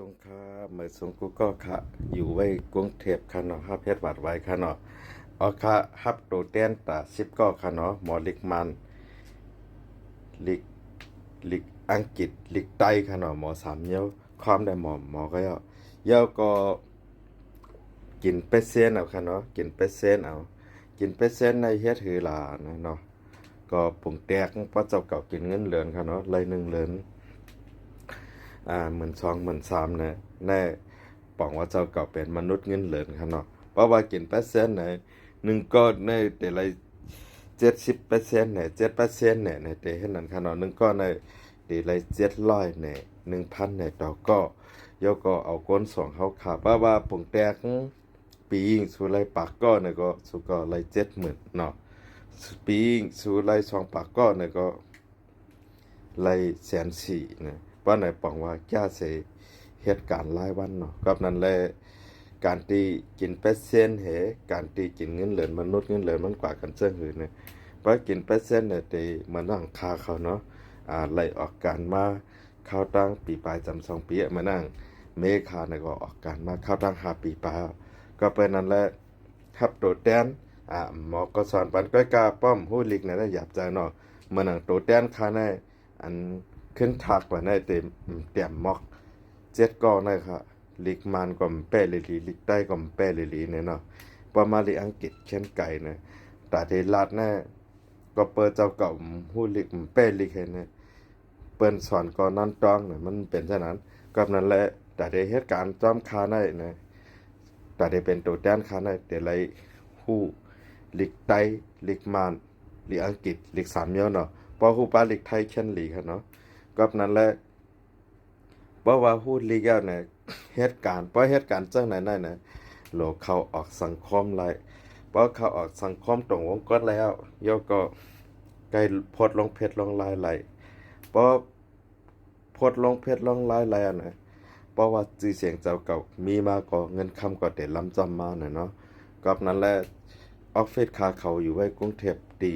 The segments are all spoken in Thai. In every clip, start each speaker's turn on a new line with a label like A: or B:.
A: ส่งครับเมื่อส่งกูก็ค่ะอยู่ไว้กรุงเทพค่ะเนาะฮับเฮ็ดวัดไว้ค่ะเนาะเอาค่ะฮับโตเต้นตา10ก็ค่ะเนาะหมอลิกมันลิกลิกอังกฤษลิกไต้ค่ะเนาะหมอสามเย้าความได้หมอก็เย้าก็กินเป็ดเส้นเอาค่ะเนาะกินเป็ดเส้นเอากินเป็ดเส้นในเฮ็ดหือหลานะเนาะก็ปุ่งแตกเพราะเจ้าเก่ากินเงินเหลือนค่ะเนาะเลย1เหรียญ12,000 13,000เนี่ยแน่ปองว่าเจ้าเก่าเป็นมนุษย์เงินเหลือนครับเนาะเพราะว่ากิน%เนี่ย1ก้อนในแต่ละ70%เนี่ย7%เนี่ยในแต่เฮ็ดนั้นครับเนาะ1ก้อนในแต่ละ700เนี่ย 1,000เนี่ยต่อก็ยกก็เอาก้น2เฮาขาเพราะว่าผงแตกปียิงสู่ไรปากก็เนี่ยก็สู่ก็ไร70,000เนาะปียิงสู่ไร2ปากก็เนี่ยก็ไร140,000นะว่าไหนปองว่าจ้าเสเหตุการณ์รายวันเนาะกับนั้นแลการที่กิน%การที่กินเงินเหรียญมนุษย์เงินเหรียญมันกว่ากันเจ้งหือเนี่ยเพราะกิน%เนี่ยที่มันนั่งคาเขาเนาะไล่ออกการมาเข้าตั้งปีปลายจำ2ปีมานั่งเมฆาเนี่ยก็ออกการมาเข้าตั้ง5ปีปลายก็เป็นนั้นแหละครับโตแตนหมอก็สอนปันก้อยกาป้อมฮู้ลิกเนี่ยหยาบใจเนาะมานั่งโตแตนคาในอันขึ้นทักว่าในเต็มเต็มมอก7ก็นะครับลีกมันก็แป้ลีลีกใต้ก็แป้ลีเนี่ยเนาะประมาณลีอังกฤษเช่นไก่นะแต่ที่ลาดแน่ก็เปิดเจ้าเก่าฮู้ลีกแป้ลีกให้เนี่ยเปิ้นสอนก็นั่นต้องเนี่ยมันเป็นฉะนั้นก็นั้นแหละแต่ที่เหตุการณ์จอมคาได้นะแต่ที่เป็นตัวแทนคาได้แต่ไรฮู้ลีกใต้ลีกมันลีกอังกฤษลีก3เยอะเนาะพอฮู้ปาลีกไทยเช่นลีกเนาะก็นั้นแหละเพราะว่าฮู้ลีกเนี่ยเหตุการณ์เพราะเหตุการณ์จังไหนนั่นนะโลกเข้าออกสังคมไรเพราะเข้าออกสังคมตรงวงกฏแล้วยกก็ไกลโพดลงเพชรลงลายไหลเพราะโพดลงเพชรลงลายไหลนะเพราะว่าชื่อเสียงเจ้าเก่ามีมาก็เงินคำก็ได้ลำจำมาน่ะเนาะก็นั้นแหละออฟฟิศคาเขาอยู่ไว้กรุงเทพตี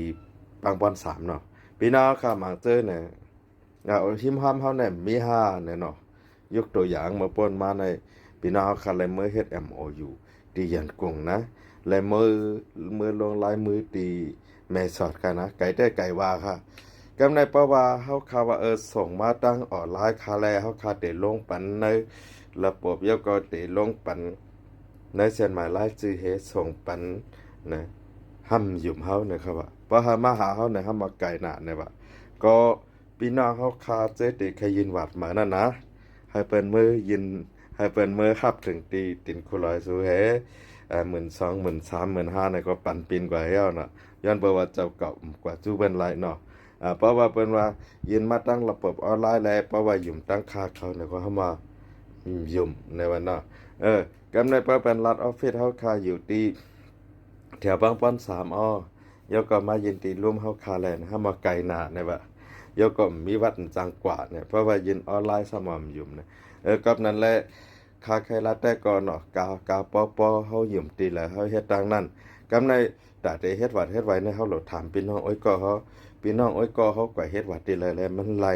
A: บางบอน3เนาะพี่น้องค่ะหมางเจอเนี่ยเอาหิมห้ามเฮาเนี่ยมี5เนี่ยเนาะยกตัวอย่างมาป่นมาในพี่น้องค่ะเลยเมื่อเฮ็ด MOU ที่ยันกงนะและมือลงลายมือตีแม่สอดกันนะไก่ได้ไก่ว่าค่ะกำในเพราะว่าเฮาคาว่าส่งมาตั้งออนไลน์คาแลเฮาคาได้ลงปันในระบบยกก็ได้ลงปันในเส้นหมายรายชื่อเฮส่งปันนะห้ำหยุ่มเฮาเนี่ยครับว่าเพราะหามาหาเฮาเนี่ยห้ำมาไก่หนาเนี่ยว่าก็พี่น้องเฮาคาเจติเคยยินวัดมานั่นนะให้เปิ้นมือยินให้เปิ้นมือขับถึงตีตินคุลอยสู่เฮ12,000 13,000 15,000เนี่ยก็ปั่นปินกว่าเฮาน่ะย้อนเปิว่าเจ้าเก่ากว่าจู้เบิ่นหลายเนาะเพราะว่าเปิ้นว่ายินมาตั้งระบบออนไลน์แล้วเพราะว่าหยุ่มตั้งค่าเขาเนี่ยก็เฮามาหยุ่มในวันเนาะกำในเปิ้นเป็นรัฐออฟฟิศเฮาคาอยู่ที่แถวบางปอน3ยกก็มายินตีร่วมเฮาคาแลนเฮามาไกลหน้าเนี่ยว่ายกก็มีวัดจังกว่าเนี่ยเพราะว่ายินออนไลน์สม่ำหยุ่มเนี่ยกับนั้นแหละคาไครัฐแต่ก่อนเนาะกาปอเฮาหยุ่มตีแล้วเฮาเฮ็ดดังนั้นกำในแต่ได้เฮ็ดวัดเฮ็ดไว้ในเฮาโหลดถามพี่น้องโอ้ยก็เฮาพี่น้องโอ้ยก็เฮาก็เฮ็ดวัดตีแล้วมันไล่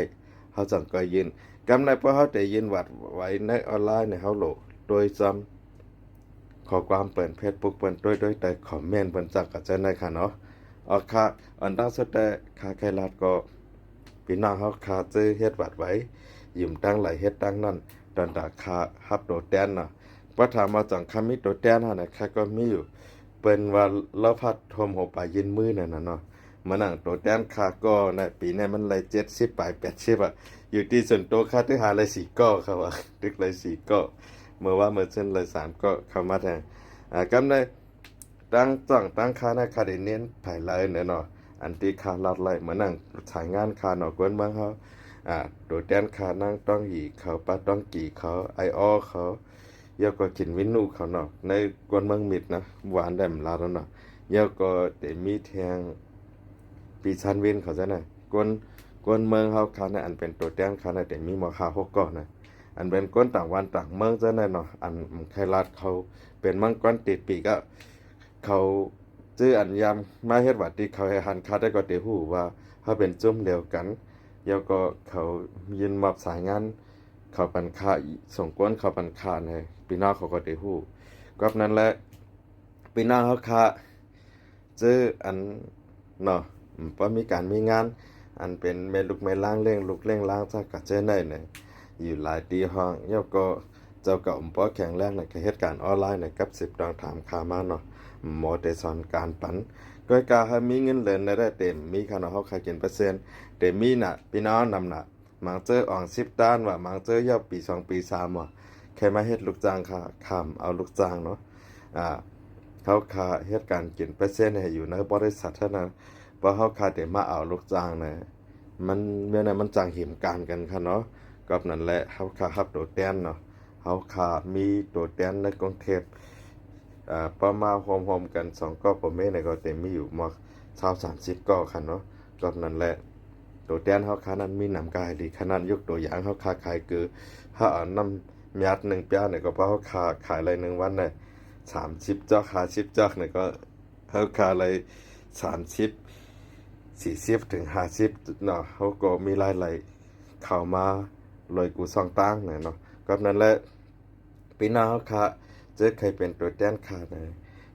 A: เฮาจังก็ยินกำในพอเฮาได้ยินวัดไว้ในออนไลน์เนี่ยเฮาโหลดโดยจำขอความเปิดเฟซบุ๊กเปิดด้วยแต่คอมเมนต์เปิ้นจักก็จะได้ค่ะเนาะค่ะอันดับสุดแต่คาไครัฐก็พี่น้องเฮาคาซื้อเฮ็ดวัดไว้ยืมตั้งหลายเฮ็ดตั้งนั้นตอนตาคาฮับโตแตนน่ะว่าถามมาจังคำมีโตแตนหั่นน่ะค่ะก็มีอยู่เปิ้นว่าละพัดทมหัวปลายินมือนั่นน่ะเนาะมานั่งโตแตนคาก็ในปีนี้มันเลย70ปลาย80อยู่ที่ส่วนตัวค่าที่หาเลย4ก้อครับว่าตึกเลย4ก้อเมื่อว่าเมื่อเช่นเลย3ก้อเข้ามาแทนกำได้ตั้งค่าในคาได้เน้นภายหลังเนี่ยเนาะอันที่คาลัดไล่มานั่งสายงานคาเนาะกวนเมืองเฮาโดยแดนคานั่งต้องหีเขาป้าต้องกี่เขาไอเขาเยาก็กินวินูเขาเนาะในกวนเมืองมิดนะหวานแดมลาแล้วเนาะเยาก็ได้มีแทงปีชันวินเขาซะนะกวนเมืองเฮาคาในอันเป็นตัวแดนคาในแต่มีมอคา6ก้อนนะอันเป็นก้นต่างวันต่างเมืองซะแน่เนาะอันไครัฐเขาเป็นมังกรติดปีกก็เขาชื่ออันยามมาเฮ็ดวัดที่เขาให้หันคาได้ก็ได้ฮู้ว่าเฮาเป็นจุ่มเดียวกันแล้วก็เขายินมอบสายงาน เขาปันค่าส่งกวนเขาปันค่าในพี่น้องเขาก็ได้ฮู้กับนั้นแหละพี่น้องเขาค่าเจออันเนาะบ่มีการมีงานอันเป็นแม่ลูกแม่ล้างเลี้ยงลูกเลี้ยงล้างซะก็เจอได้เนี่ยอยู่หลายตีห้องเดี๋ยวก็เจ้าก็บ่แข็งแรงในก็เหตุการณ์ออนไลน์ในกับ10ดองถามข่าวมาเนาะหมอได้สอนการปันก็กะให้มีเงินเหลือได้เต็มมีค่าเนาะเฮาค่ากินเปอร์เซ็นต์แต่มีน่ะพี่น้องนำน่ะมังเจออ่อง10ด้านว่ามังเจอยาวปี2ปี3ว่าแค่มาเฮ็ดลูกจ้างค่ะค้ำเอาลูกจ้างเนาะอ่าเขาค่าเฮ็ดการกินเปอร์เซ็นต์ให้อยู่ในบริษัทเท่านั้นบ่เฮาค่าได้มาเอาลูกจ้างน่ะมันเมื่อนั้นมันจังเหมการกันค่ะเนาะกับนั่นแหละเฮาค่ารับโดดแดนเนาะเฮาค่ามีโดดแดนในกรุงเทพประมาณรวมๆกัน2ก็ประมาณก็เต็มมีอยู่มา20-30ก็ค่ะเนาะกับนั่นแหละตัวแดนเฮาค่านั้นมีน้ำกายดีขนาดยกตัวอย่างเฮาค่าขายคือถ้าเอาน้ำยัด1ปีเนี่ยก็เพราะเฮาค่าขายเลย1วันน่ะ30จอก50จอกเนี่ยก็เฮาค่าเลย30 40ถึง50เนาะเฮาก็มีรายได้เข้ามาเลยกู2ตังค์เนาะกับนั่นแหละปีหน้าเฮาค่าเจอใครเป็นตัวแทนค่าไหน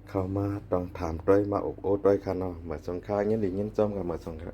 A: เข้ามาต้องถามด้วยมาอบโอ้ด้วยค่ะเนาะเหมือนสงค่าเงี้ยดิเงี้ยจ้อมกับเหมือนสงค่ะ